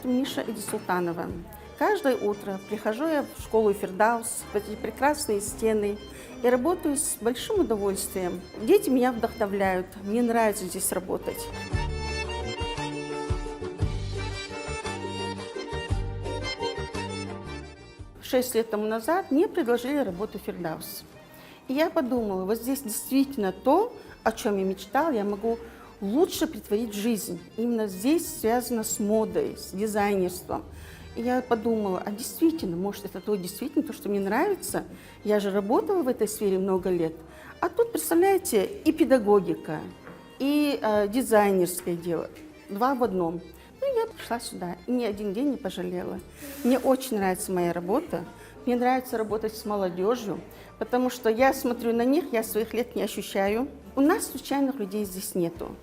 зовут Миша Эдисултанова. Каждое утро прихожу я в школу Фирдаус, в эти прекрасные стены, и работаю с большим удовольствием. Дети меня вдохновляют, мне нравится здесь работать. 6 лет тому назад мне предложили работу в Фирдаус. И я подумала, вот здесь действительно то, о чем я мечтала, я могу лучше претворить в жизнь. Именно здесь связано с модой, с дизайнерством. И я подумала, а действительно, может, это действительно то, что мне нравится. Я же работала в этой сфере много лет. А тут, представляете, и педагогика, и дизайнерское дело. Два в одном. Ну, я пришла сюда и ни один день не пожалела. Мне очень нравится моя работа. Мне нравится работать с молодежью, потому что я смотрю на них, я своих лет не ощущаю. У нас случайных людей здесь нету.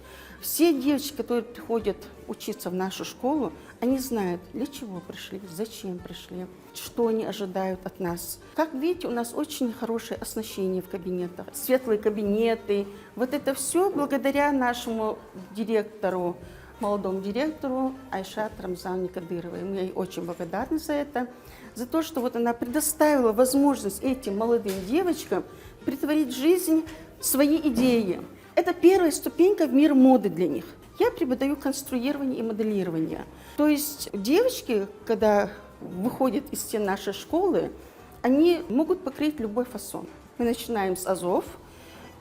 Все девочки, которые приходят учиться в нашу школу, они знают, для чего пришли, зачем пришли, что они ожидают от нас. Как видите, у нас очень хорошее оснащение в кабинетах, светлые кабинеты. Вот это все благодаря нашему директору, молодому директору Айшат Рамзановне Кадыровой. Мы ей очень благодарны за это, за то, что вот она предоставила возможность этим молодым девочкам претворить в жизнь свои идеи. Это первая ступенька в мир моды для них. Я преподаю конструирование и моделирование. То есть девочки, когда выходят из стен нашей школы, они могут покрыть любой фасон. Мы начинаем с азов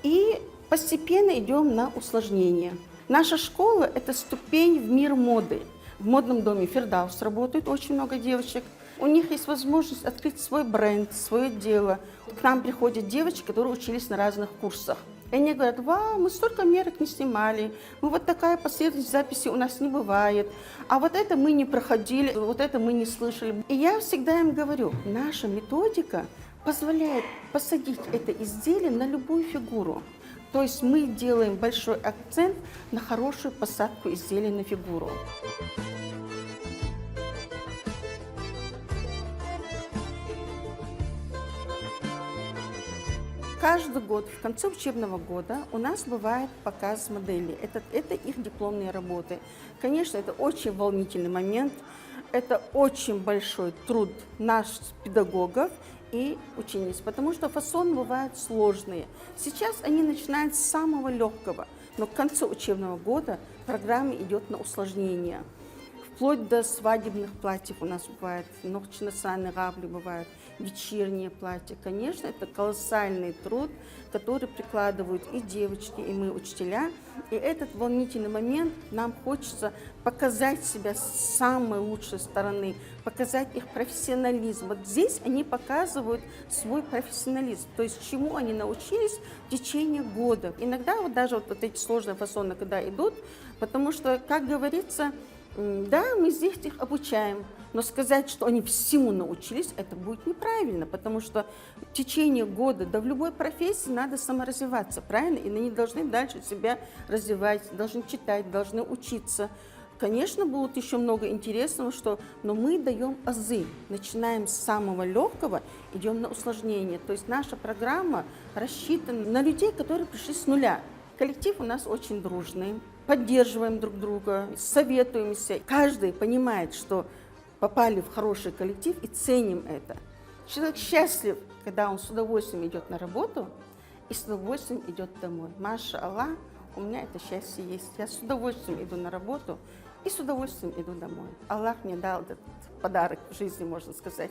и постепенно идем на усложнение. Наша школа – это ступень в мир моды. В модном доме Фирдаус работает очень много девочек. У них есть возможность открыть свой бренд, свое дело. К нам приходят девочки, которые учились на разных курсах. И они говорят, вау, мы столько мерок не снимали, мы вот такая последовательность записи у нас не бывает, а вот это мы не проходили, вот это мы не слышали. И я всегда им говорю, наша методика позволяет посадить это изделие на любую фигуру. То есть мы делаем большой акцент на хорошую посадку изделия на фигуру. Каждый год, в конце учебного года, у нас бывает показ моделей. Это их дипломные работы. Конечно, это очень волнительный момент. Это очень большой труд наших педагогов и учениц, потому что фасоны бывают сложные. Сейчас они начинают с самого легкого, но к концу учебного года программа идет на усложнение. Вплоть до свадебных платьев у нас бывает, ночно-национальные габли бывают, вечерние платья. Конечно, это колоссальный труд, который прикладывают и девочки, и мы, учителя. И этот волнительный момент нам хочется показать себя с самой лучшей стороны, показать их профессионализм. Вот здесь они показывают свой профессионализм, то есть чему они научились в течение года. Иногда вот даже вот эти сложные фасоны, когда идут, потому что, как говорится, да, мы здесь их обучаем, но сказать, что они всему научились, это будет неправильно, потому что в течение года, да в любой профессии надо саморазвиваться, правильно? И они должны дальше себя развивать, должны читать, должны учиться. Конечно, будет еще много интересного, но мы даем азы, начинаем с самого легкого, идем на усложнение. То есть наша программа рассчитана на людей, которые пришли с нуля. Коллектив у нас очень дружный, поддерживаем друг друга, советуемся. Каждый понимает, что попали в хороший коллектив и ценим это. Человек счастлив, когда он с удовольствием идет на работу и с удовольствием идет домой. Маша Аллах, у меня это счастье есть. Я с удовольствием иду на работу и с удовольствием иду домой. Аллах мне дал этот подарок в жизни, можно сказать.